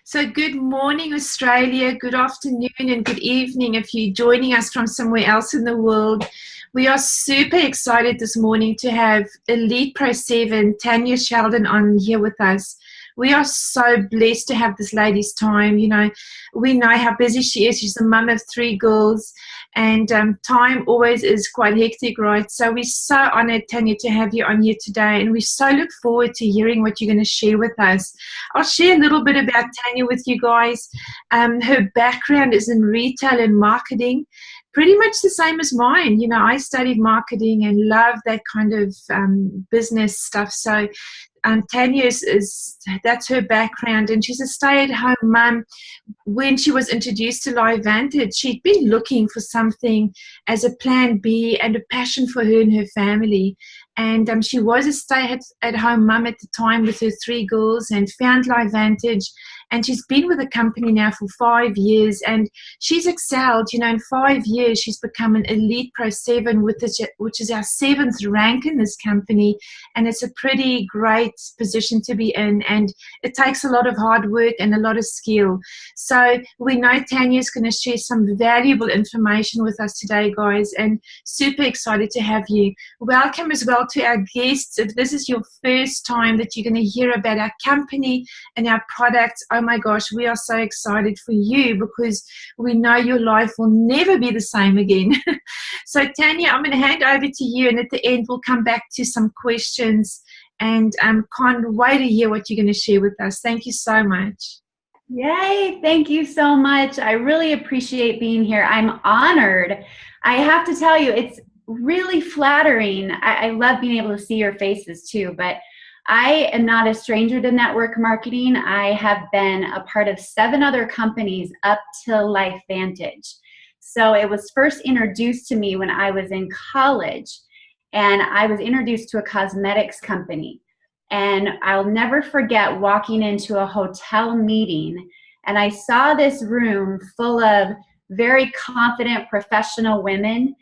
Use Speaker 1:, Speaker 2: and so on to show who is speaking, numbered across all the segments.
Speaker 1: So, good morning, Australia. Good afternoon and good evening if you're joining us from somewhere else in the world. We are super excited this morning to have Elite Pro7, Tanya Sheldon, on here with us. We are so blessed to have this lady's time. We know how busy she is. She's a mum of three girls, and time always is quite hectic, right? So we're so honored, Tanya, to have you on here today, and we so look forward to hearing what you're going to share with us. I'll share a little bit about Tanya with you guys. Her background is in retail and marketing, pretty much the same as mine. I studied marketing and love that kind of business stuff. So Tanya that's her background, and she's a stay-at-home mum. When she was introduced to LifeVantage, she'd been looking for something as a plan B and a passion for her and her family. And she was a stay-at-home mum at the time with her three girls and found LifeVantage. And she's been with the company now for 5 years, and she's excelled. In 5 years, she's become an Elite Pro7, which is our 7th rank in this company. And it's a pretty great position to be in. And it takes a lot of hard work and a lot of skill. So we know Tanya's going to share some valuable information with us today, guys, and super excited to have you. Welcome as well to our guests. If this is your first time that you're going to hear about our company and our products, oh my gosh, we are so excited for you because we know your life will never be the same again. So Tanya, I'm going to hand over to you, and at the end we'll come back to some questions, and can't wait to hear what you're going to share with us. Thank you so much.
Speaker 2: Yay, thank you so much. I really appreciate being here. I'm honored. I have to tell you, it's really flattering. I love being able to see your faces too, but I am not a stranger to network marketing. I have been a part of 7 other companies up till LifeVantage. So it was first introduced to me when I was in college, and I was introduced to a cosmetics company. And I'll never forget walking into a hotel meeting, and I saw this room full of very confident professional women.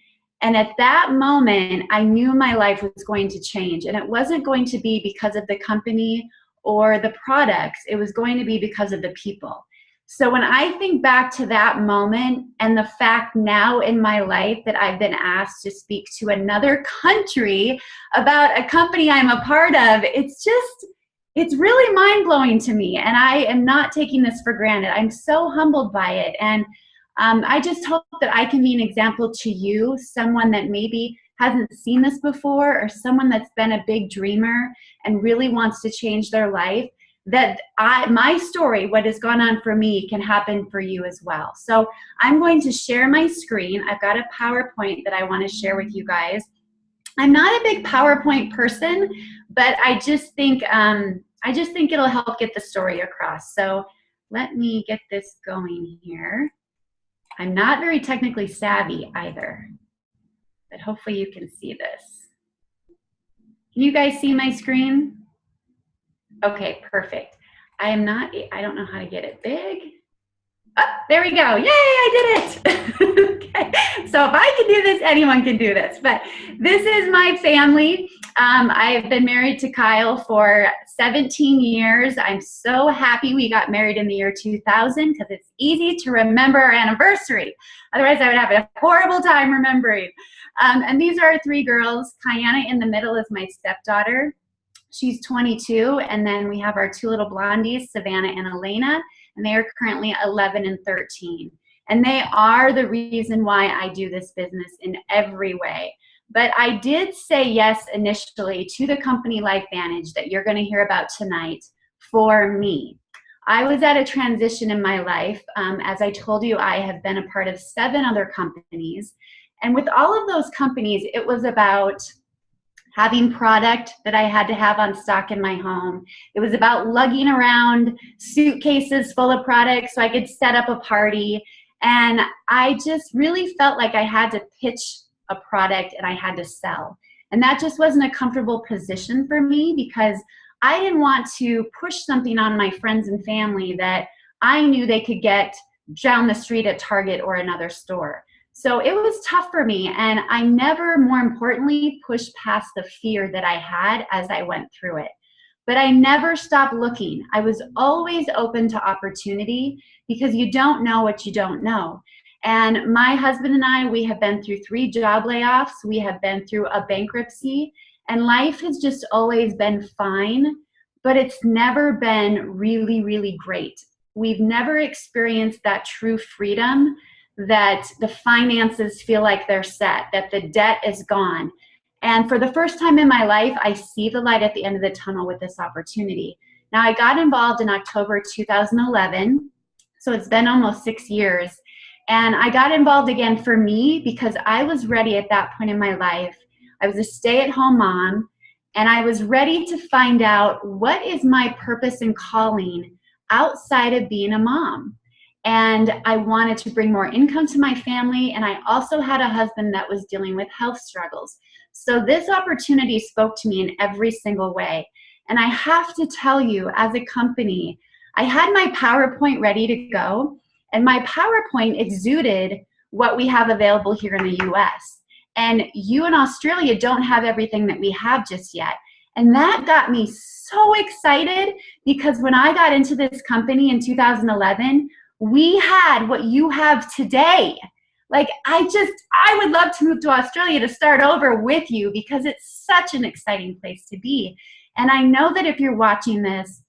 Speaker 2: And at that moment, I knew my life was going to change. And it wasn't going to be because of the company or the products. It was going to be because of the people. So when I think back to that moment and the fact now in my life that I've been asked to speak to another country about a company I'm a part of, it's really mind-blowing to me. And I am not taking this for granted. I'm so humbled by it. And I just hope that I can be an example to you, someone that maybe hasn't seen this before, or someone that's been a big dreamer and really wants to change their life, that my story, what has gone on for me, can happen for you as well. So I'm going to share my screen. I've got a PowerPoint that I want to share with you guys. I'm not a big PowerPoint person, but I just think it'll help get the story across. So let me get this going here. I'm not very technically savvy either, but hopefully you can see this. Can you guys see my screen? Okay, perfect. I don't know how to get it big. Oh, there we go. Yay, I did it. Okay. So if I can do this, anyone can do this. But this is my family. I've been married to Kyle for 17 years. I'm so happy we got married in the year 2000 because it's easy to remember our anniversary. Otherwise, I would have a horrible time remembering. And these are our 3 girls. Kiana in the middle is my stepdaughter. She's 22. And then we have our 2 little blondies, Savannah and Elena. And they are currently 11 and 13. And they are the reason why I do this business in every way. But I did say yes initially to the company LifeVantage that you're going to hear about tonight for me. I was at a transition in my life. As I told you, I have been a part of 7 other companies. And with all of those companies, it was about having product that I had to have on stock in my home. It was about lugging around suitcases full of products so I could set up a party. And I just really felt like I had to pitch a product and I had to sell. And that just wasn't a comfortable position for me because I didn't want to push something on my friends and family that I knew they could get down the street at Target or another store. So it was tough for me, and I never, more importantly, pushed past the fear that I had as I went through it. but I never stopped looking. I was always open to opportunity because you don't know what you don't know. And my husband and I, we have been through 3 job layoffs. We have been through a bankruptcy, and life has just always been fine, but it's never been really, really great. We've never experienced that true freedom, that the finances feel like they're set, that the debt is gone. And for the first time in my life, I see the light at the end of the tunnel with this opportunity. Now, I got involved in October 2011, so it's been almost 6 years. And I got involved again for me because I was ready at that point in my life. I was a stay-at-home mom, and I was ready to find out what is my purpose and calling outside of being a mom. And I wanted to bring more income to my family, and I also had a husband that was dealing with health struggles. So this opportunity spoke to me in every single way. And I have to tell you, as a company, I had my PowerPoint ready to go, and my PowerPoint exuded what we have available here in the US. And you in Australia don't have everything that we have just yet. And that got me so excited because when I got into this company in 2011, we had what you have today. Like, I would love to move to Australia to start over with you because it's such an exciting place to be. And I know that if you're watching this,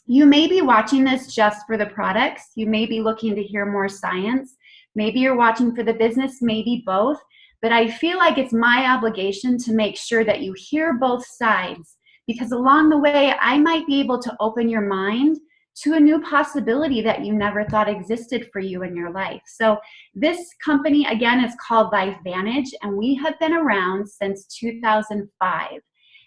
Speaker 2: you may be watching this just for the products. You may be looking to hear more science. Maybe you're watching for the business, maybe both. But I feel like it's my obligation to make sure that you hear both sides, because along the way, I might be able to open your mind to a new possibility that you never thought existed for you in your life. So this company, again, is called LifeVantage, and we have been around since 2005.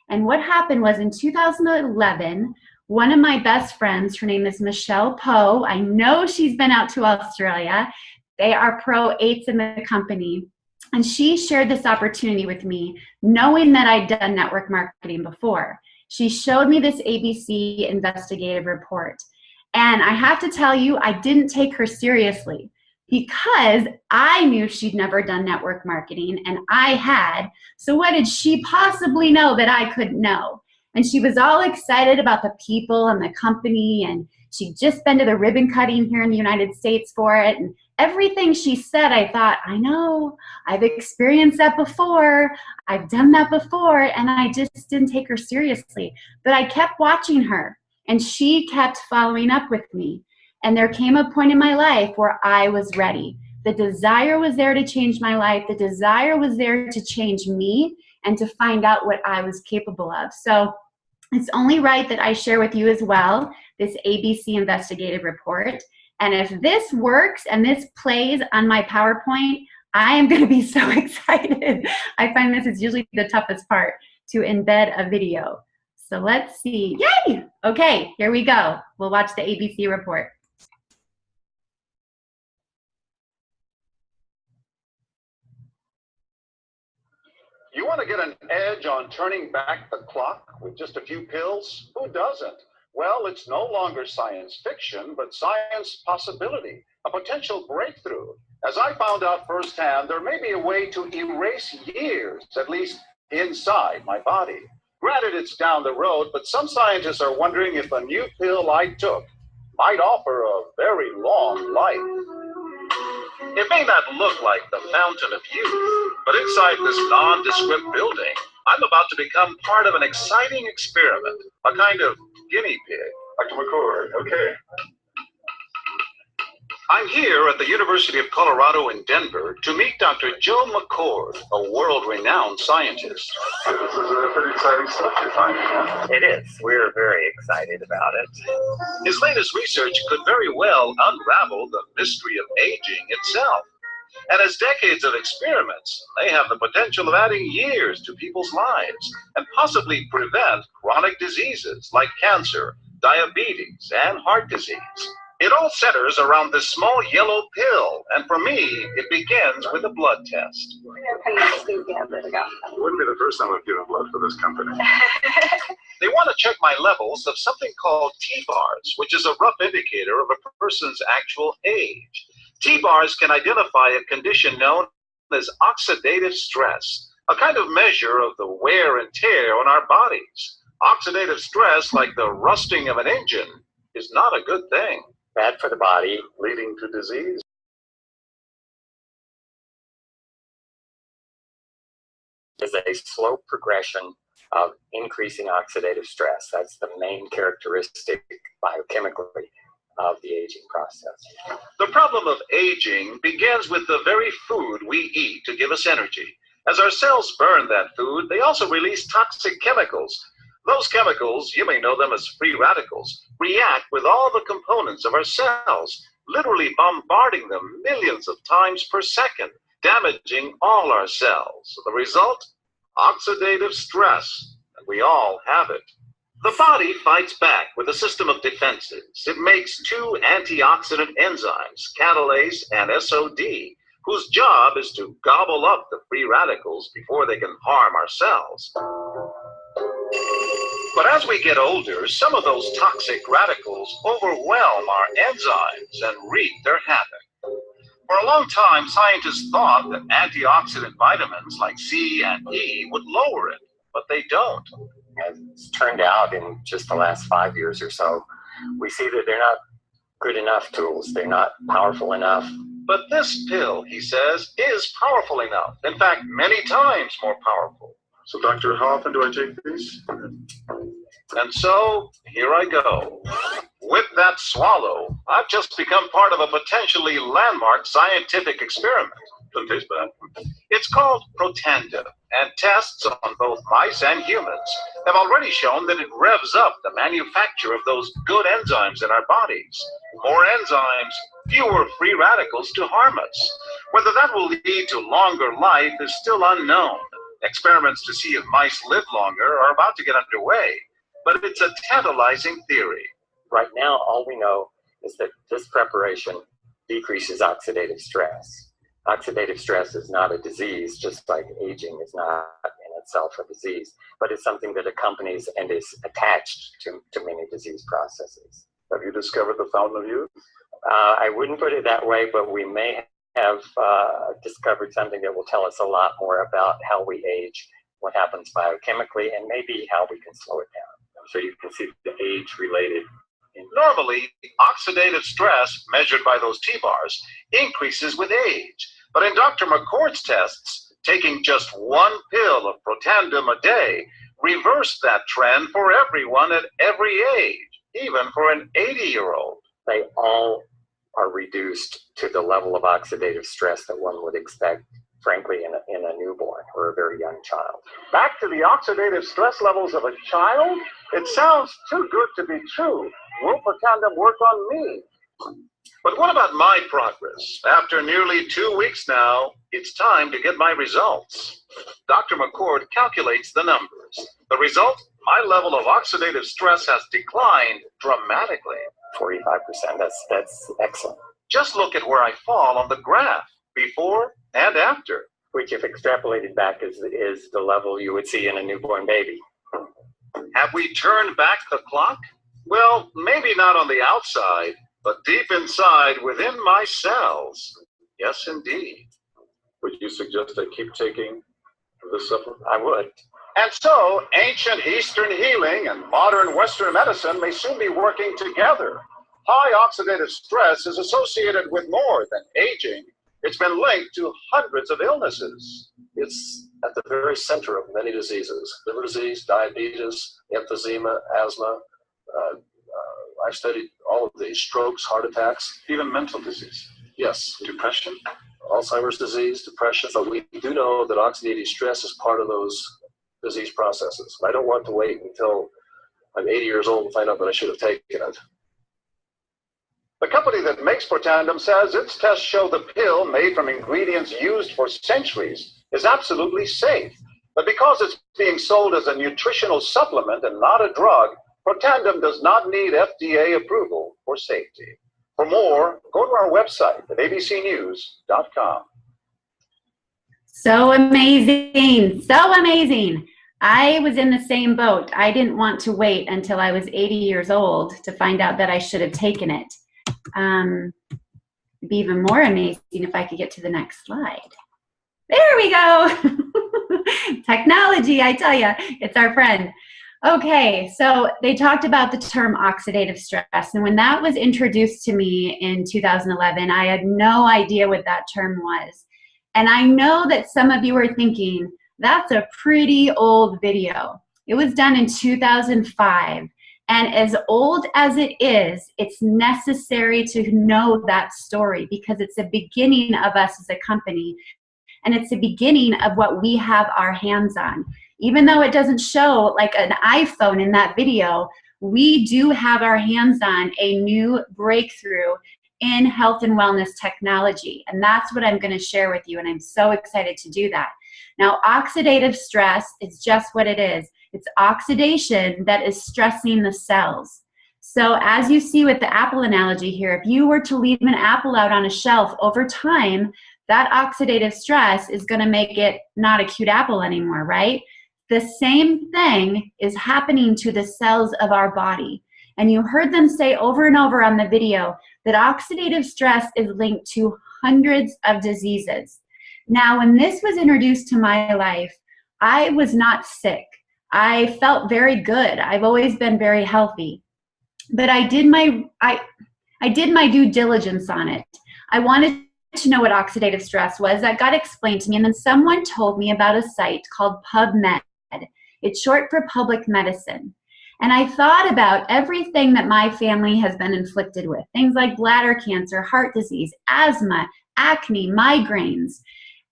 Speaker 2: And what happened was in 2011, one of my best friends, her name is Michelle Poe. I know she's been out to Australia. They are Pro8s in the company. And she shared this opportunity with me, knowing that I'd done network marketing before. She showed me this ABC investigative report. And I have to tell you, I didn't take her seriously because I knew she'd never done network marketing and I had. So what did she possibly know that I couldn't know? And she was all excited about the people and the company, and she'd just been to the ribbon cutting here in the United States for it. And everything she said, I thought, I know, I've experienced that before, I've done that before, and I just didn't take her seriously. But I kept watching her, and she kept following up with me. And there came a point in my life where I was ready. The desire was there to change my life. The desire was there to change me and to find out what I was capable of. So it's only right that I share with you as well this ABC investigative report. And if this works and this plays on my PowerPoint, I am going to be so excited. I find this is usually the toughest part, to embed a video. So let's see. Yay! Okay, here we go. We'll watch the ABC report.
Speaker 3: You want to get an edge on turning back the clock with just a few pills? Who doesn't? Well, it's no longer science fiction, but science possibility, a potential breakthrough. As I found out firsthand, there may be a way to erase years, at least inside my body. Granted, it's down the road, but some scientists are wondering if a new pill I took might offer a very long life. It may not look like the fountain of youth, but inside this nondescript building, I'm about to become part of an exciting experiment, a kind of guinea pig. Dr. McCord, okay. I'm here at the University of Colorado in Denver to meet Dr. Joe McCord, a world-renowned scientist. This is a pretty exciting stuff you're finding, huh?
Speaker 4: It is. We're very excited about it.
Speaker 3: His latest research could very well unravel the mystery of aging itself. And as decades of experiments, they have the potential of adding years to people's lives and possibly prevent chronic diseases like cancer, diabetes, and heart disease. It all centers around this small yellow pill, and for me, it begins with a blood test.
Speaker 4: It wouldn't
Speaker 3: be the first time I've given blood for this company. They want to check my levels of something called T-bars, which is a rough indicator of a person's actual age. T-bars can identify a condition known as oxidative stress, a kind of measure of the wear and tear on our bodies. Oxidative stress, like the rusting of an engine, is not a good thing.
Speaker 4: Bad for the body.
Speaker 3: Leading to disease.
Speaker 4: Is a slow progression of increasing oxidative stress. That's the main characteristic biochemically of the aging process.
Speaker 3: The problem of aging begins with the very food we eat to give us energy. As our cells burn that food, they also release toxic chemicals. Those chemicals, you may know them as free radicals, react with all the components of our cells, literally bombarding them millions of times per second, damaging all our cells. The result? Oxidative stress. And we all have it. The body fights back with a system of defenses. It makes two antioxidant enzymes, catalase and SOD, whose job is to gobble up the free radicals before they can harm our cells. But as we get older, some of those toxic radicals overwhelm our enzymes and wreak their havoc. For a long time, scientists thought that antioxidant vitamins like C and E would lower it, but they don't.
Speaker 4: As it's turned out in just the last 5 years or so, we see that they're not good enough tools. They're not powerful enough.
Speaker 3: But this pill, he says, is powerful enough. In fact, many times more powerful.
Speaker 5: So, doctor, how often do I take these?
Speaker 3: And so, here I go. With that swallow, I've just become part of a potentially landmark scientific experiment.
Speaker 5: Doesn't taste bad.
Speaker 3: It's called Protandim, and tests on both mice and humans have already shown that it revs up the manufacture of those good enzymes in our bodies. More enzymes, fewer free radicals to harm us. Whether that will lead to longer life is still unknown. Experiments to see if mice live longer are about to get underway, but it's a tantalizing theory.
Speaker 4: Right now, all we know is that this preparation decreases oxidative stress. Oxidative stress is not a disease, just like aging is not in itself a disease, but it's something that accompanies and is attached to many disease processes.
Speaker 5: Have you discovered the fountain of youth?
Speaker 4: I wouldn't put it that way, but we may have discovered something that will tell us a lot more about how we age, what happens biochemically, and maybe how we can slow it down. So you can see the age-related.
Speaker 3: Normally, oxidative stress, measured by those T-bars, increases with age. But in Dr. McCord's tests, taking just one pill of Protandim a day reversed that trend for everyone at every age, even for an 80-year-old.
Speaker 4: They all are reduced to the level of oxidative stress that one would expect, frankly, in a newborn or a very young child.
Speaker 3: Back to the oxidative stress levels of a child? It sounds too good to be true. Will Protandim work on me? But what about my progress? After nearly 2 weeks now, it's time to get my results. Dr. McCord calculates the numbers. The result? My level of oxidative stress has declined dramatically.
Speaker 4: 45%, that's excellent.
Speaker 3: Just look at where I fall on the graph, before and after.
Speaker 4: Which, if extrapolated back, is the level you would see in a newborn baby.
Speaker 3: Have we turned back the clock? Well, maybe not on the outside, but deep inside within my cells. Yes, indeed.
Speaker 5: Would you suggest I keep taking this supplement?
Speaker 4: I would.
Speaker 3: And so, ancient Eastern healing and modern Western medicine may soon be working together. High oxidative stress is associated with more than aging. It's been linked to hundreds of illnesses.
Speaker 5: It's at the very center of many diseases: liver disease, diabetes, emphysema, asthma. I've studied all of these: strokes, heart attacks, even mental disease. Yes, depression, Alzheimer's disease, depression. But we do know that oxidative stress is part of those disease processes. I don't want to wait until I'm 80 years old and find out that I should have taken it.
Speaker 3: The company that makes Protandim says its tests show the pill, made from ingredients used for centuries, is absolutely safe. But because it's being sold as a nutritional supplement and not a drug, Protandim does not need FDA approval for safety. For more, go to our website at abcnews.com.
Speaker 2: So amazing. So amazing. I was in the same boat. I didn't want to wait until I was 80 years old to find out that I should have taken it. It'd be even more amazing if I could get to the next slide. There we go. Technology, I tell you, it's our friend. Okay, so they talked about the term oxidative stress, and when that was introduced to me in 2011, I had no idea what that term was. And I know that some of you are thinking, that's a pretty old video. It was done in 2005, and as old as it is, it's necessary to know that story because it's the beginning of us as a company, and it's the beginning of what we have our hands on. Even though it doesn't show like an iPhone in that video, we do have our hands on a new breakthrough in health and wellness technology. And that's what I'm going to share with you. And I'm so excited to do that. Now, oxidative stress is just what it is. It's oxidation that is stressing the cells. So as you see with the apple analogy here, if you were to leave an apple out on a shelf over time, that oxidative stress is going to make it not a cute apple anymore, right? The same thing is happening to the cells of our body. And you heard them say over and over on the video that oxidative stress is linked to hundreds of diseases. Now, when this was introduced to my life, I was not sick. I felt very good. I've always been very healthy. But I did my due diligence on it. I wanted to know what oxidative stress was. That got explained to me, and then someone told me about a site called PubMed. It's short for public medicine. And I thought about everything that my family has been inflicted with, things like bladder cancer, heart disease, asthma, acne, migraines.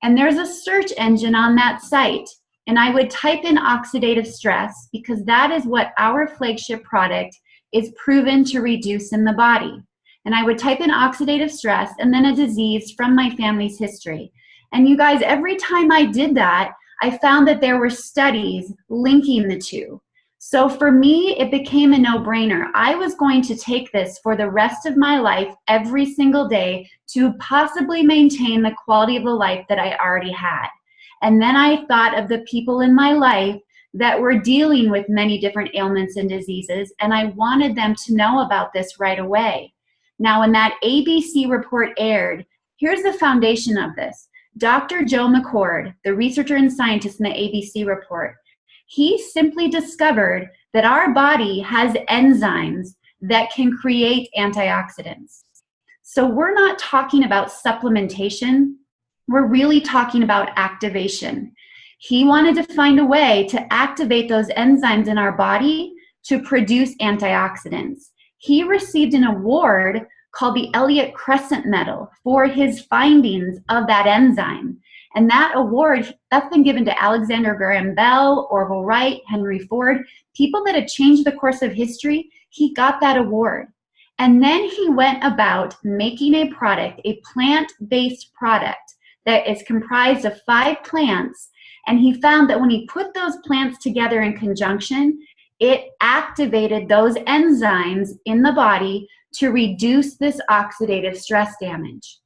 Speaker 2: And there's a search engine on that site. And I would type in oxidative stress because that is what our flagship product is proven to reduce in the body. And I would type in oxidative stress and then a disease from my family's history. And you guys, every time I did that, I found that there were studies linking the two. So for me, it became a no-brainer. I was going to take this for the rest of my life every single day to possibly maintain the quality of the life that I already had. And then I thought of the people in my life that were dealing with many different ailments and diseases, and I wanted them to know about this right away. Now, when that ABC report aired, here's the foundation of this. Dr. Joe McCord, the researcher and scientist in the ABC report, he simply discovered that our body has enzymes that can create antioxidants. So we're not talking about supplementation. We're really talking about activation. He wanted to find a way to activate those enzymes in our body to produce antioxidants. He received an award called the Elliott Crescent Medal for his findings of that enzyme. And that award, that's been given to Alexander Graham Bell, Orville Wright, Henry Ford, people that have changed the course of history. He got that award. And then he went about making a product, a plant-based product that is comprised of 5 plants. And he found that when he put those plants together in conjunction, it activated those enzymes in the body to reduce this oxidative stress damage.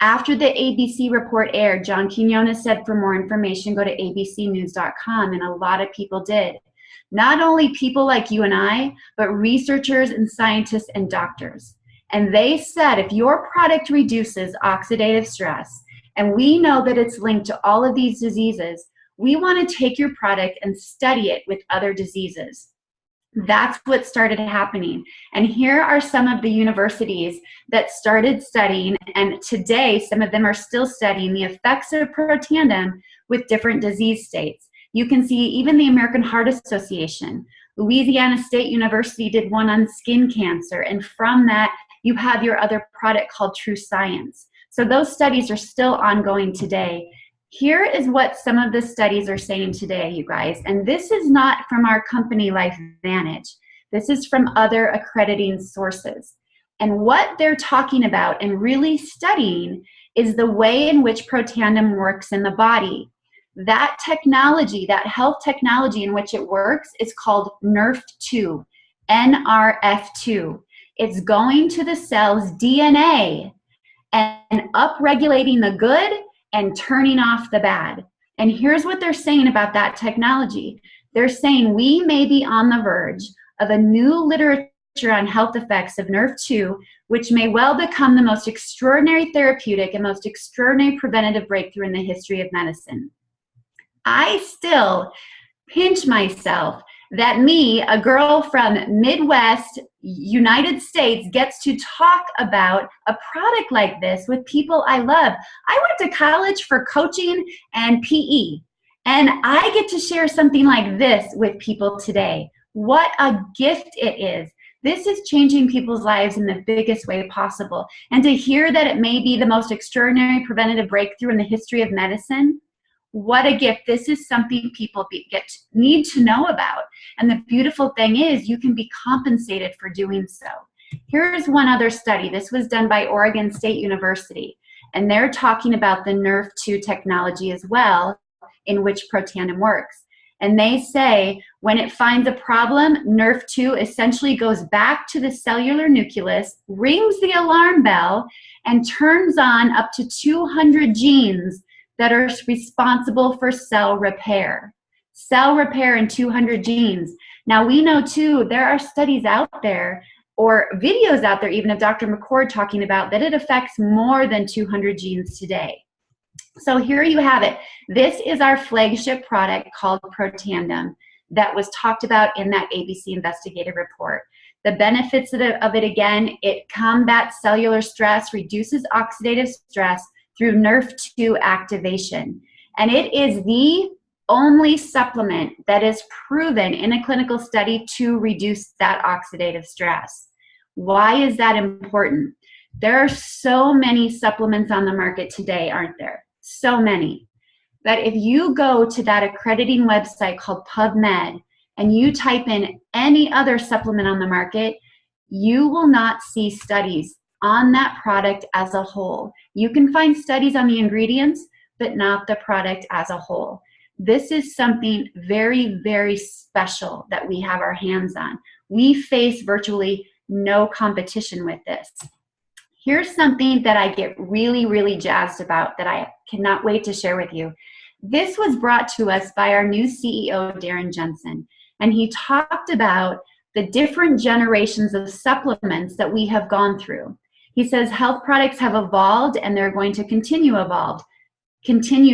Speaker 2: After the ABC report aired, John Quinones said for more information, go to abcnews.com, and a lot of people did. Not only people like you and I, but researchers and scientists and doctors. And they said if your product reduces oxidative stress, and we know that it's linked to all of these diseases, we want to take your product and study it with other diseases. That's what started happening. And here are some of the universities that started studying, and today some of them are still studying the effects of Protandim with different disease states. You can see even the American Heart Association. Louisiana State University did one on skin cancer, and from that you have your other product called True Science. So those studies are still ongoing today. Here is what some of the studies are saying today, you guys, and this is not from our company LifeVantage. This is from other accrediting sources. And what they're talking about and really studying is the way in which Protandim works in the body. That technology, that health technology in which it works is called NRF2, NRF2. It's going to the cell's DNA and upregulating the good and turning off the bad. And here's what they're saying about that technology. They're saying we may be on the verge of a new literature on health effects of NRF2, which may well become the most extraordinary therapeutic and most extraordinary preventative breakthrough in the history of medicine. I still pinch myself that me, a girl from Midwest, United States, gets to talk about a product like this with people I love. I went to college for coaching and PE, and I get to share something like this with people today. What a gift it is. This is changing people's lives in the biggest way possible. And to hear that it may be the most extraordinary preventative breakthrough in the history of medicine, what a gift. This is something people need to know about. And the beautiful thing is you can be compensated for doing so. Here's one other study. This was done by Oregon State University. And they're talking about the NRF2 technology as well, in which Protandim works. And they say when it finds a problem, NRF2 essentially goes back to the cellular nucleus, rings the alarm bell, and turns on up to 200 genes that are responsible for cell repair. Cell repair and 200 genes. Now we know too, there are studies out there or videos out there even of Dr. McCord talking about that it affects more than 200 genes today. So here you have it. This is our flagship product called Protandim that was talked about in that ABC investigative report. The benefits of it again, it combats cellular stress, reduces oxidative stress through NRF2 activation. And it is the only supplement that is proven in a clinical study to reduce that oxidative stress. Why is that important? There are so many supplements on the market today, aren't there? So many. That if you go to that accrediting website called PubMed and you type in any other supplement on the market, you will not see studies on that product as a whole. You can find studies on the ingredients, but not the product as a whole. This is something very, very special that we have our hands on. We face virtually no competition with this. Here's something that I get really, really jazzed about that I cannot wait to share with you. This was brought to us by our new CEO, Darren Jensen, and he talked about the different generations of supplements that we have gone through. He says health products have evolved and they're going to continue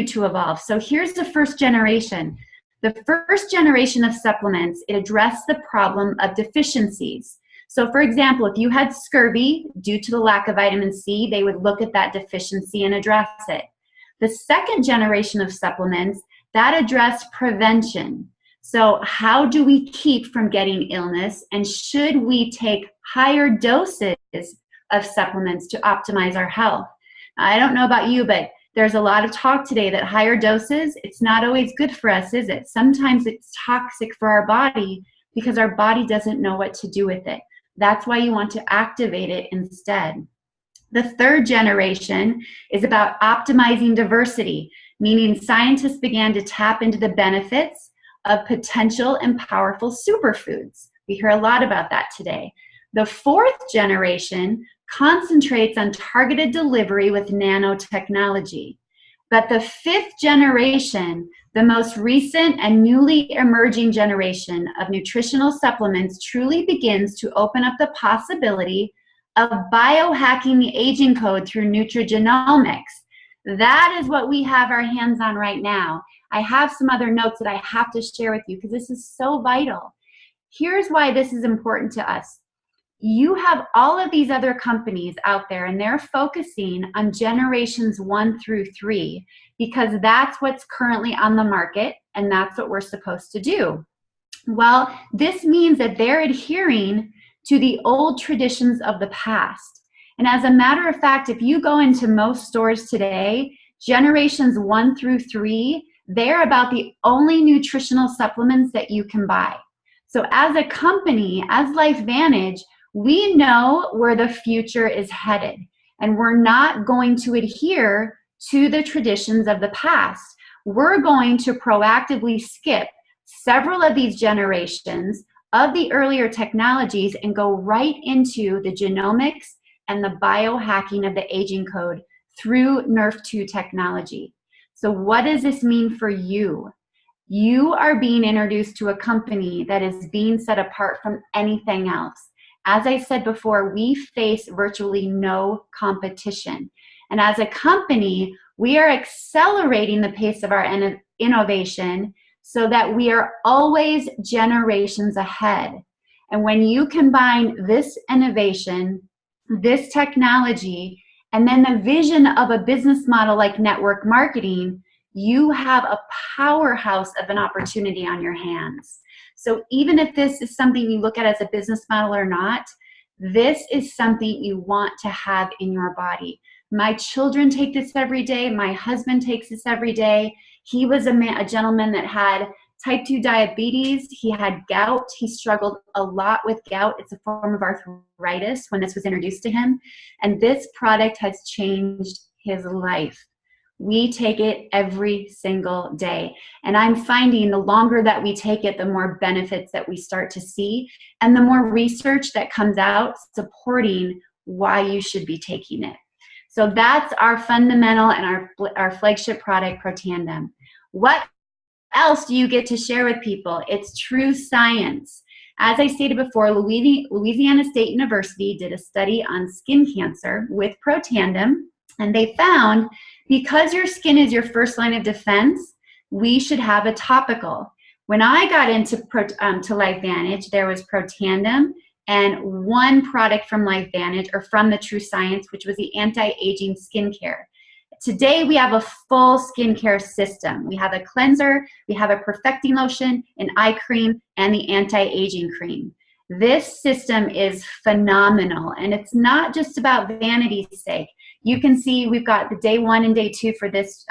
Speaker 2: to evolve. So here's the first generation. The first generation of supplements, it addressed the problem of deficiencies. So for example, if you had scurvy due to the lack of vitamin C, they would look at that deficiency and address it. The second generation of supplements, that addressed prevention. So how do we keep from getting illness, and should we take higher doses of supplements to optimize our health? I don't know about you, but there's a lot of talk today that higher doses, it's not always good for us, is it? Sometimes it's toxic for our body because our body doesn't know what to do with it. That's why you want to activate it instead. The third generation is about optimizing diversity, meaning scientists began to tap into the benefits of potential and powerful superfoods. We hear a lot about that today. The fourth generation concentrates on targeted delivery with nanotechnology. But the fifth generation, the most recent and newly emerging generation of nutritional supplements, truly begins to open up the possibility of biohacking the aging code through nutrigenomics. That is what we have our hands on right now. I have some other notes that I have to share with you because this is so vital. Here's why this is important to us. You have all of these other companies out there and they're focusing on generations 1 through 3 because that's what's currently on the market and that's what we're supposed to do. Well, this means that they're adhering to the old traditions of the past. And as a matter of fact, if you go into most stores today, generations 1 through 3, they're about the only nutritional supplements that you can buy. So as a company, as LifeVantage, we know where the future is headed, and we're not going to adhere to the traditions of the past. We're going to proactively skip several of these generations of the earlier technologies and go right into the genomics and the biohacking of the aging code through NRF2 technology. So what does this mean for you? You are being introduced to a company that is being set apart from anything else. As I said before, we face virtually no competition. And as a company, we are accelerating the pace of our innovation so that we are always generations ahead. And when you combine this innovation, this technology, and then the vision of a business model like network marketing, you have a powerhouse of an opportunity on your hands. So even if this is something you look at as a business model or not, this is something you want to have in your body. My children take this every day. My husband takes this every day. He was a gentleman that had type 2 diabetes. He had gout. He struggled a lot with gout. It's a form of arthritis when this was introduced to him. And this product has changed his life. We take it every single day. And I'm finding the longer that we take it, the more benefits that we start to see, and the more research that comes out supporting why you should be taking it. So that's our fundamental and our flagship product, Pro7. What else do you get to share with people? It's true science. As I stated before, Louisiana State University did a study on skin cancer with Pro7, and they found because your skin is your first line of defense, we should have a topical. When I got into to LifeVantage, there was Pro7 and one product from LifeVantage, or from the True Science, which was the anti-aging skincare. Today, we have a full skincare system. We have a cleanser, we have a perfecting lotion, an eye cream, and the anti-aging cream. This system is phenomenal, and it's not just about vanity's sake. You can see we've got the day 1 and day 2 for this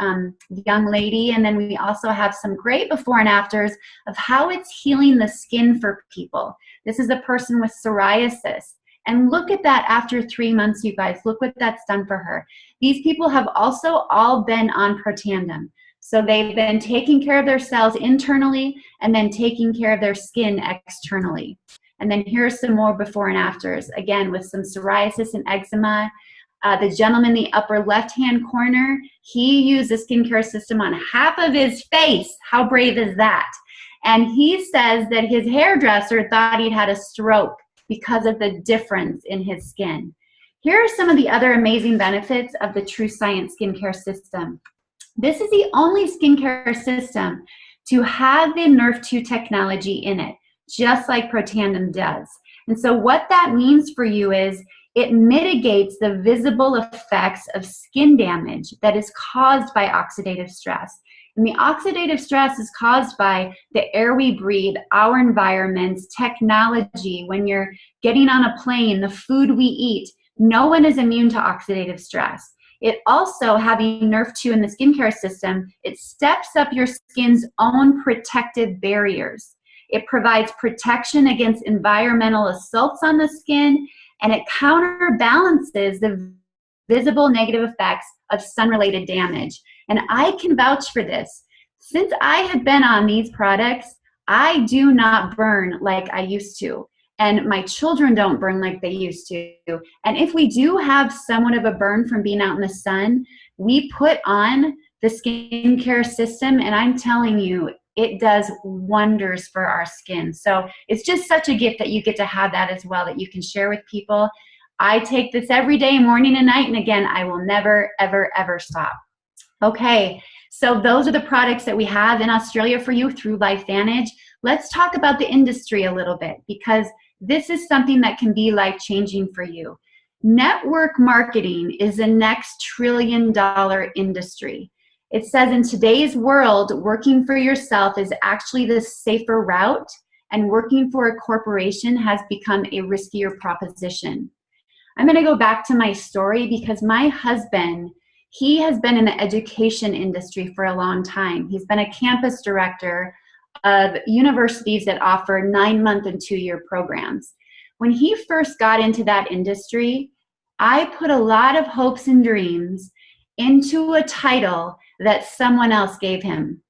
Speaker 2: young lady, and then we also have some great before and afters of how it's healing the skin for people. This is a person with psoriasis, and look at that after 3 months, you guys. Look what that's done for her. These people have also all been on Pro7. So they've been taking care of their cells internally and then taking care of their skin externally. And then here's some more before and afters, again, with some psoriasis and eczema. The gentleman in the upper left-hand corner, he used a skincare system on half of his face. How brave is that? And he says that his hairdresser thought he'd had a stroke because of the difference in his skin. Here are some of the other amazing benefits of the True Science skincare system. This is the only skincare system to have the Nerf2 technology in it, just like Pro7 does. And so what that means for you is it mitigates the visible effects of skin damage that is caused by oxidative stress. And the oxidative stress is caused by the air we breathe, our environments, technology. When you're getting on a plane, the food we eat, no one is immune to oxidative stress. It also, having Nerf2 in the skincare system, it steps up your skin's own protective barriers. It provides protection against environmental assaults on the skin, and it counterbalances the visible negative effects of sun-related damage. And I can vouch for this. Since I have been on these products, I do not burn like I used to. And my children don't burn like they used to. And if we do have somewhat of a burn from being out in the sun, we put on the skincare system, and I'm telling you, it does wonders for our skin. So it's just such a gift that you get to have that as well, that you can share with people. I take this every day, morning and night, and again, I will never, ever, ever stop. Okay, so those are the products that we have in Australia for you through LifeVantage. Let's talk about the industry a little bit, because this is something that can be life-changing for you. Network marketing is the next trillion-dollar industry. It says in today's world, working for yourself is actually the safer route, and working for a corporation has become a riskier proposition. I'm going to go back to my story because my husband, he has been in the education industry for a long time. He's been a campus director of universities that offer 9-month and 2-year programs. When he first got into that industry, I put a lot of hopes and dreams into a title that someone else gave him.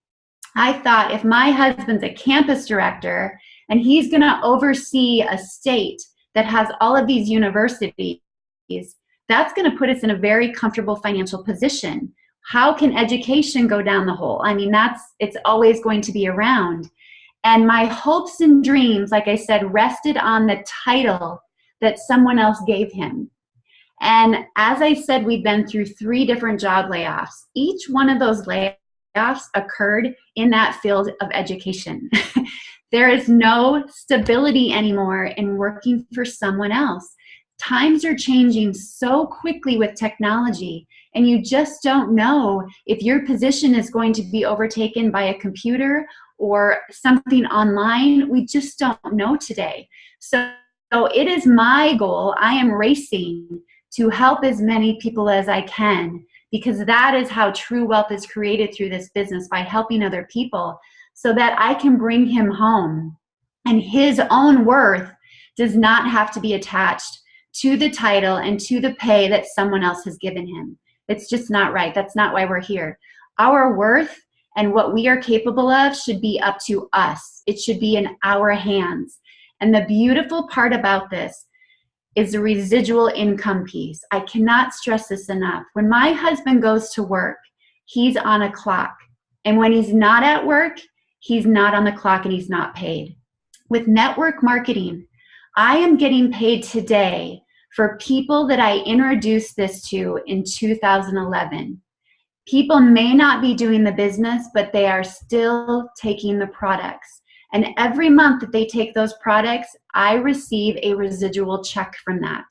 Speaker 2: I thought, if my husband's a campus director and he's going to oversee a state that has all of these universities, that's going to put us in a very comfortable financial position. How can education go down the hole? I mean, it's always going to be around. And my hopes and dreams, like I said, rested on the title that someone else gave him. And as I said, we've been through 3 different job layoffs. Each one of those layoffs layoffs occurred in that field of education. There is no stability anymore in working for someone else. Times are changing so quickly with technology, and you just don't know if your position is going to be overtaken by a computer or something online. We just don't know today. So it is my goal. I am racing to help as many people as I can, because that is how true wealth is created through this business, by helping other people, so that I can bring him home. And his own worth does not have to be attached to the title and to the pay that someone else has given him. It's just not right. That's not why we're here. Our worth and what we are capable of should be up to us. It should be in our hands. And the beautiful part about this is the residual income piece. I cannot stress this enough. When my husband goes to work, he's on a clock. And when he's not at work, he's not on the clock and he's not paid. With network marketing, I am getting paid today for people that I introduced this to in 2011. People may not be doing the business, but they are still taking the products. And every month that they take those products, I receive a residual check from that.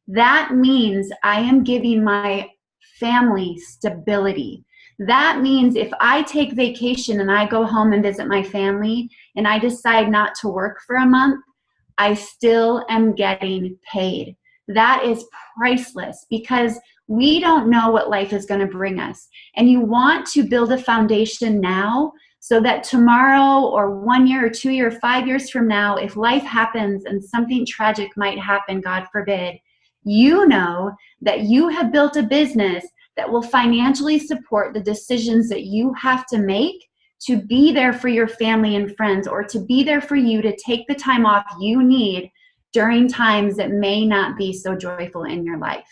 Speaker 2: That means I am giving my family stability. That means if I take vacation and I go home and visit my family and I decide not to work for a month, I still am getting paid. That is priceless, because we don't know what life is going to bring us. And you want to build a foundation now so that tomorrow or 1 year or 2 years or 5 years from now, if life happens and something tragic might happen, God forbid, you know that you have built a business that will financially support the decisions that you have to make to be there for your family and friends, or to be there for you to take the time off you need during times that may not be so joyful in your life.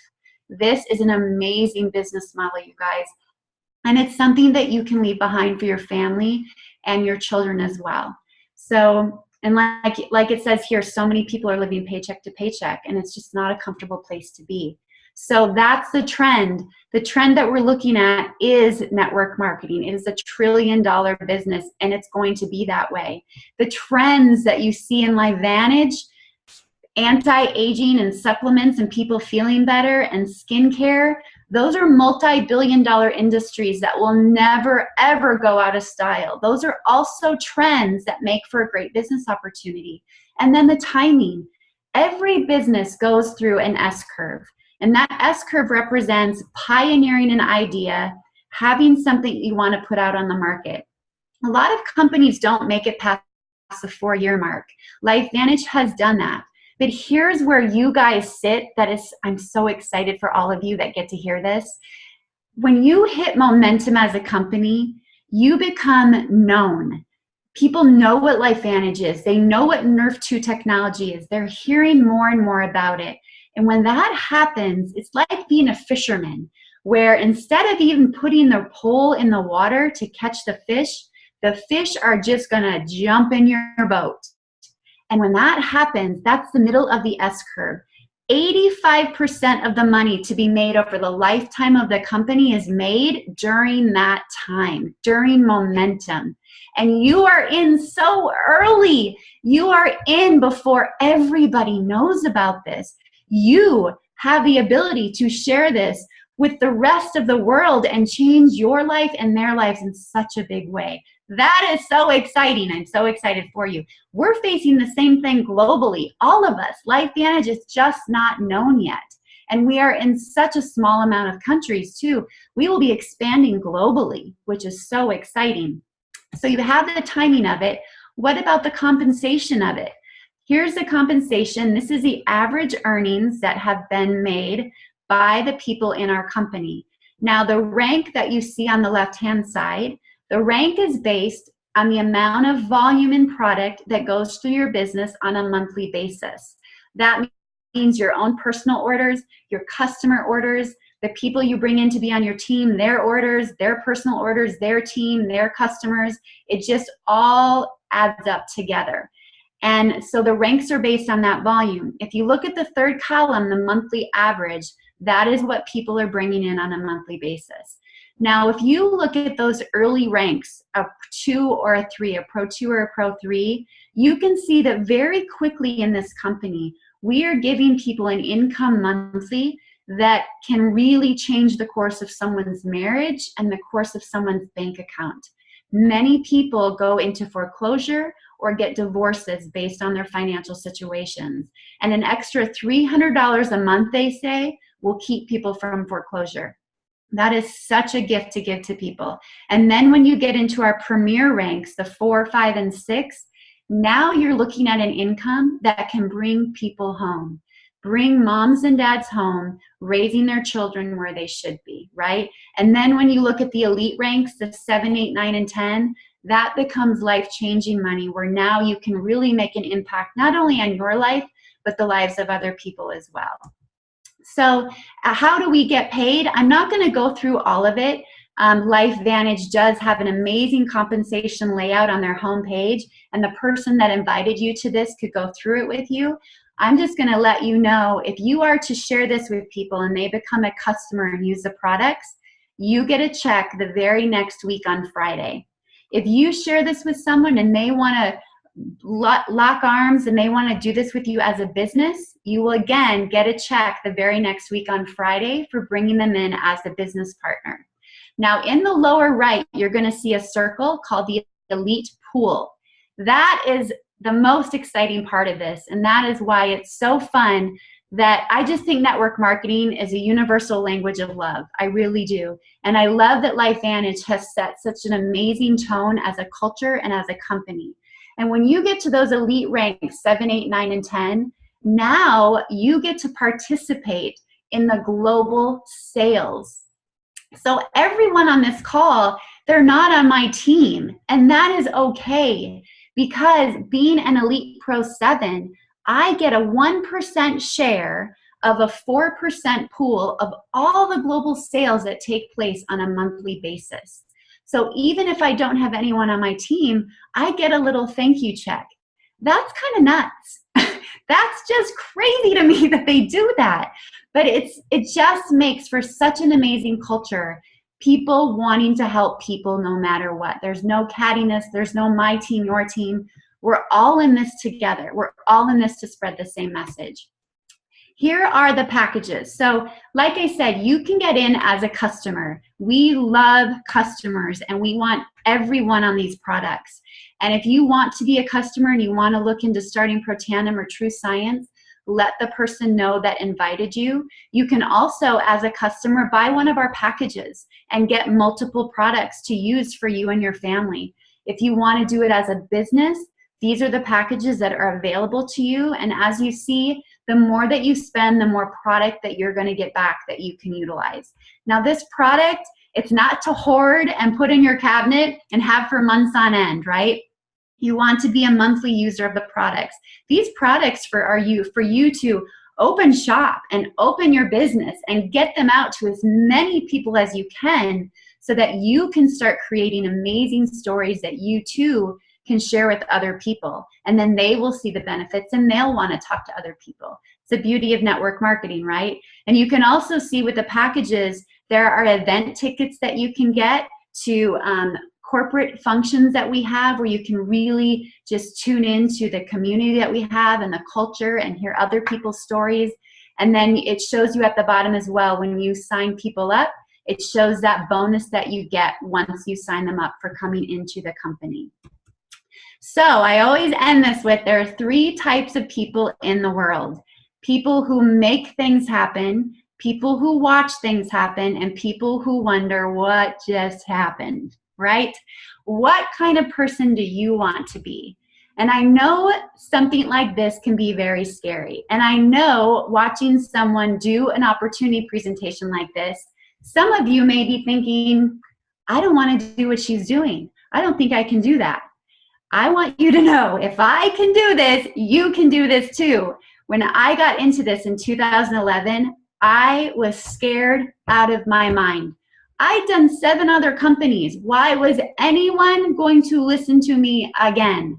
Speaker 2: This is an amazing business model, you guys. And it's something that you can leave behind for your family and your children as well. So, and like it says here, so many people are living paycheck to paycheck, and it's just not a comfortable place to be. So that's the trend. The trend that we're looking at is network marketing. It is $1 trillion business, and it's going to be that way. The trends that you see in LifeVantage, anti-aging and supplements and people feeling better and skincare, those are multi-billion-dollar industries that will never, ever go out of style. Those are also trends that make for a great business opportunity. And then the timing. Every business goes through an S-curve. And that S-curve represents pioneering an idea, having something you want to put out on the market. A lot of companies don't make it past the 4-year mark. LifeVantage has done that. But here's where you guys sit. I'm so excited for all of you that get to hear this. When you hit momentum as a company, you become known. People know what LifeVantage is. They know what Nerf 2 technology is. They're hearing more and more about it. And when that happens, it's like being a fisherman, where instead of even putting the pole in the water to catch the fish are just going to jump in your boat. And when that happens, that's the middle of the S-curve. 85% of the money to be made over the lifetime of the company is made during that time, during momentum. And you are in so early. You are in before everybody knows about this. You have the ability to share this with the rest of the world and change your life and their lives in such a big way. That is so exciting. I'm so excited for you. We're facing the same thing globally. All of us. LifeVantage is just not known yet. And we are in such a small amount of countries too. We will be expanding globally, which is so exciting. So you have the timing of it. What about the compensation of it? Here's the compensation. This is the average earnings that have been made by the people in our company. Now, the rank that you see on the left-hand side, the rank is based on the amount of volume and product that goes through your business on a monthly basis. That means your own personal orders, your customer orders, the people you bring in to be on your team, their orders, their personal orders, their team, their customers. It just all adds up together. And so the ranks are based on that volume. If you look at the third column, the monthly average, that is what people are bringing in on a monthly basis. Now, if you look at those early ranks, a 2 or a 3, a Pro 2 or a Pro 3, you can see that very quickly in this company, we are giving people an income monthly that can really change the course of someone's marriage and the course of someone's bank account. Many people go into foreclosure or get divorces based on their financial situations. And an extra $300 a month, they say, will keep people from foreclosure. That is such a gift to give to people. And then when you get into our premier ranks, the 4, 5, and 6, now you're looking at an income that can bring people home, bring moms and dads home, raising their children where they should be, right? And then when you look at the elite ranks, the 7, 8, 9, and 10, that becomes life-changing money, where now you can really make an impact not only on your life, but the lives of other people as well. So how do we get paid? I'm not going to go through all of it. LifeVantage does have an amazing compensation layout on their homepage, and the person that invited you to this could go through it with you. I'm just going to let you know, if you are to share this with people and they become a customer and use the products, you get a check the very next week on Friday. If you share this with someone and they want to lock arms and they want to do this with you as a business, you will again get a check the very next week on Friday for bringing them in as a business partner. Now, in the lower right, you're going to see a circle called the Elite Pool. That is the most exciting part of this, and that is why it's so fun. That I just think network marketing is a universal language of love. I really do. And I love that LifeVantage has set such an amazing tone as a culture and as a company. And when you get to those elite ranks, 7, 8, 9, and 10, now you get to participate in the global sales. So everyone on this call, they're not on my team. And that is okay, because being an Elite Pro 7, I get a 1% share of a 4% pool of all the global sales that take place on a monthly basis. So even if I don't have anyone on my team, I get a little thank you check. That's kind of nuts. That's just crazy to me that they do that. But it just makes for such an amazing culture. People wanting to help people no matter what. There's no cattiness. There's no my team, your team. We're all in this together. We're all in this to spread the same message. Here are the packages. So like I said, you can get in as a customer. We love customers and we want everyone on these products. And if you want to be a customer and you want to look into starting Pro Tandem or True Science, let the person know that invited you. You can also, as a customer, buy one of our packages and get multiple products to use for you and your family. If you want to do it as a business, these are the packages that are available to you. And as you see, the more that you spend, the more product that you're going to get back that you can utilize. Now, this product, it's not to hoard and put in your cabinet and have for months on end, right? You want to be a monthly user of the products. These products for you to open shop and open your business and get them out to as many people as you can, so that you can start creating amazing stories that you too can share with other people. And then they will see the benefits and they'll want to talk to other people. It's the beauty of network marketing, right? And you can also see with the packages, there are event tickets that you can get to corporate functions that we have, where you can really just tune into the community that we have and the culture and hear other people's stories. And then it shows you at the bottom as well, when you sign people up, it shows that bonus that you get once you sign them up for coming into the company. So I always end this with, there are 3 types of people in the world. People who make things happen, people who watch things happen, and people who wonder what just happened, right? What kind of person do you want to be? And I know something like this can be very scary. And I know watching someone do an opportunity presentation like this, some of you may be thinking, I don't want to do what she's doing. I don't think I can do that. I want you to know, if I can do this, you can do this too. When I got into this in 2011, I was scared out of my mind. I'd done 7 other companies. Why was anyone going to listen to me again?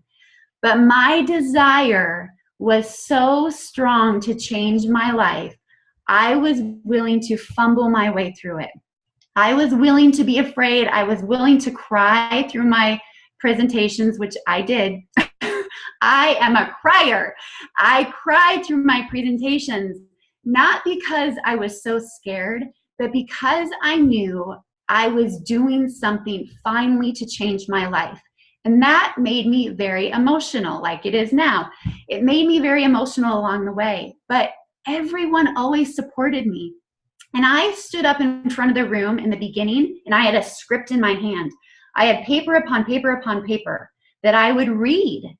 Speaker 2: But my desire was so strong to change my life, I was willing to fumble my way through it. I was willing to be afraid. I was willing to cry through my presentations, which I did. I am a crier. I cried through my presentations, not because I was so scared, but because I knew I was doing something finally to change my life. And that made me very emotional, like it is now. It made me very emotional along the way, but everyone always supported me. And I stood up in front of the room in the beginning, and I had a script in my hand. I had paper upon paper upon paper that I would read.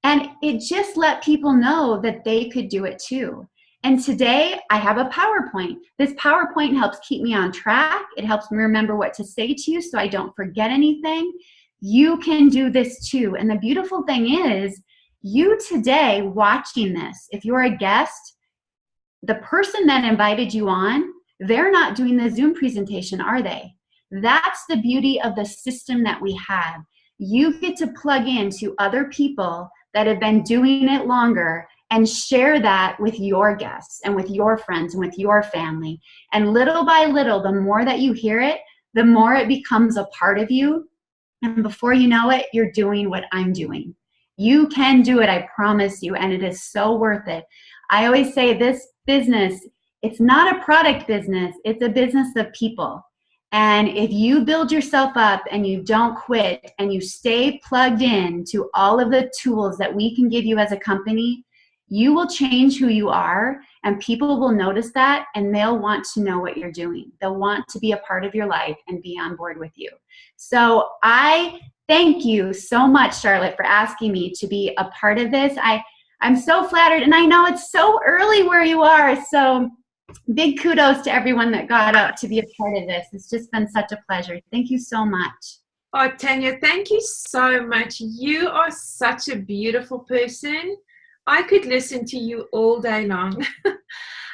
Speaker 2: And it just let people know that they could do it too. And today I have a PowerPoint. This PowerPoint helps keep me on track. It helps me remember what to say to you so I don't forget anything. You can do this too. And the beautiful thing is, you today watching this, if you're a guest, the person that invited you on, they're not doing the Zoom presentation, are they? That's the beauty of the system that we have. You get to plug into other people that have been doing it longer and share that with your guests and with your friends and with your family. And little by little, the more that you hear it, the more it becomes a part of you. And before you know it, you're doing what I'm doing. You can do it, I promise you, and it is so worth it. I always say this business, it's not a product business, it's a business of people. And if you build yourself up and you don't quit and you stay plugged in to all of the tools that we can give you as a company, you will change who you are, and people will notice that, and they'll want to know what you're doing. They'll want to be a part of your life and be on board with you. So I thank you so much, Charlotte, for asking me to be a part of this. I'm so flattered, and I know it's so early where you are, so big kudos to everyone that got up to be a part of this. It's just been such a pleasure. Thank you so much.
Speaker 1: Oh, Tanya, thank you so much. You are such a beautiful person. I could listen to you all day long.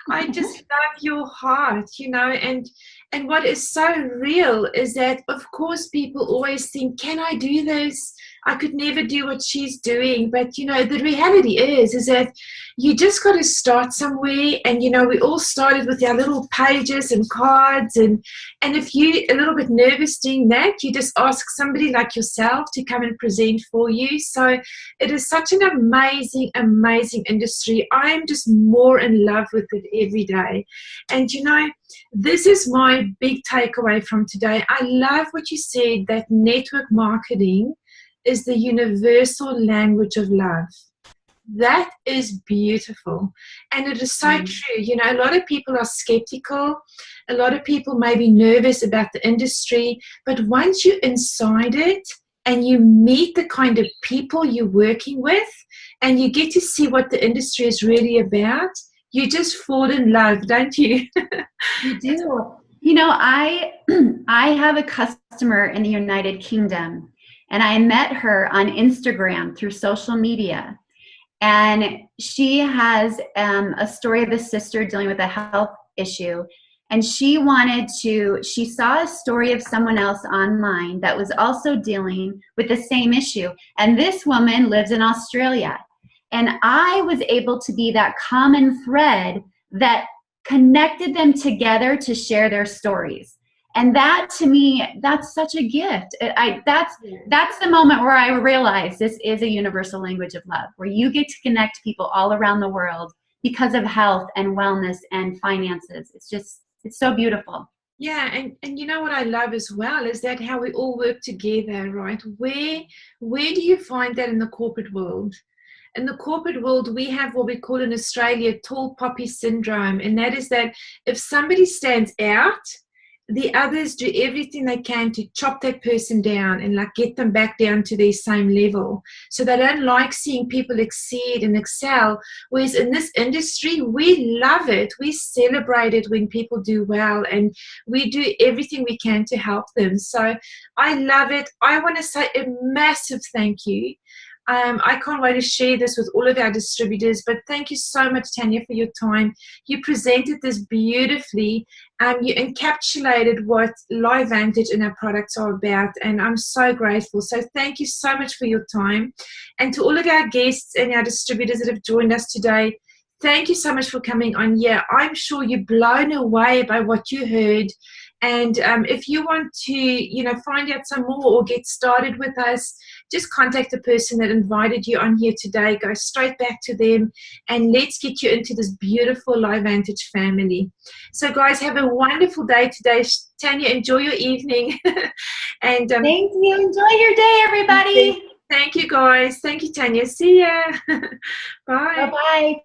Speaker 1: I just love your heart, you know, and what is so real is that, of course, people always think, can I do this? I could never do what she's doing. But, you know, the reality is that you just got to start somewhere. And, you know, we all started with our little pages and cards. And if you're a little bit nervous doing that, you just ask somebody like yourself to come and present for you. So it is such an amazing, amazing industry. I'm just more in love with it every day. And, you know, this is my big takeaway from today. I love what you said, that network marketing is the universal language of love. That is beautiful. And it is so true. You know, a lot of people are skeptical. A lot of people may be nervous about the industry. But once you're inside it and you meet the kind of people you're working with and you get to see what the industry is really about, you just fall in love, don't you?
Speaker 2: You do. You know, I have a customer in the United Kingdom, and I met her on Instagram through social media. And she has a story of a sister dealing with a health issue. And she saw a story of someone else online that was also dealing with the same issue. And this woman lives in Australia. And I was able to be that common thread that connected them together to share their stories. And that, to me, that's such a gift. That's the moment where I realized this is a universal language of love, where you get to connect people all around the world because of health and wellness and finances. It's so beautiful.
Speaker 1: Yeah, and you know what I love as well is that how we all work together, right? Where do you find that in the corporate world? In the corporate world, we have what we call in Australia tall poppy syndrome, and that is that if somebody stands out, the others do everything they can to chop that person down and like get them back down to their same level. So they don't like seeing people exceed and excel. Whereas in this industry, we love it. We celebrate it when people do well, and we do everything we can to help them. So I love it. I want to say a massive thank you. I can't wait to share this with all of our distributors, but thank you so much, Tanya, for your time. You presented this beautifully. You encapsulated what LifeVantage and our products are about, and I'm so grateful. So thank you so much for your time. And to all of our guests and our distributors that have joined us today, Thank you so much for coming on. Yeah, I'm sure you're blown away by what you heard. And if you want to, find out some more or get started with us, just contact the person that invited you on here today. Go straight back to them, and let's get you into this beautiful LifeVantage family. So, guys, have a wonderful day today. Tanya, enjoy your evening. And
Speaker 2: thank you. Enjoy your day, everybody.
Speaker 1: Thank you, guys. Thank you, Tanya. See ya. Bye.
Speaker 2: Bye-bye.